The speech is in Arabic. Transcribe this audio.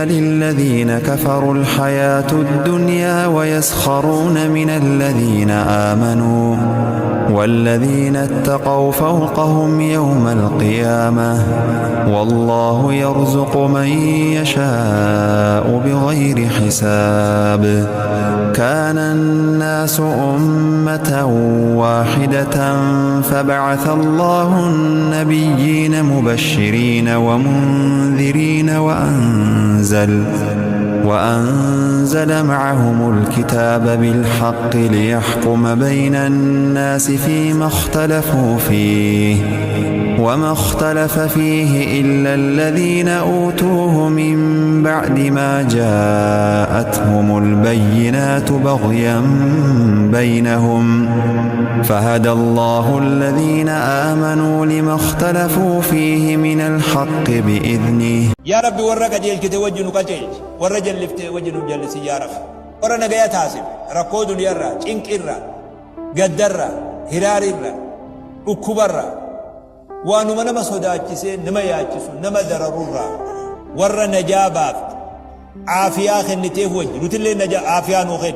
للذين كفروا الحياة الدنيا ويسخرون من الذين آمنوا والذين اتقوا فوقهم يوم القيامة والله يرزق من يشاء بغير حساب. كان الناس أمة واحدة فبعث الله النبيين مبشرين ومنذرين وأنزل معهم الكتاب بالحق ليحكم بين الناس فيما اختلفوا فيه وما اختلف فيه إلا الذين أوتوه من بعد ما جاءتهم البينات بغيا بينهم فهدى الله الذين آمنوا لما اختلفوا فيه من الحق بإذنه. يا ربي ورقة جيل كتوجه نقاتل ورجل لفت وجه نجلس يا رب ورنا جاي تاسب ركود اليرا إنك إرا قدرا هرار إرا أكبرا وانو منما صداكسين نما ياكسو نما دررورا ورنا نجابات عافيا خنتيه وجه نتلي نجا عافيا نوخين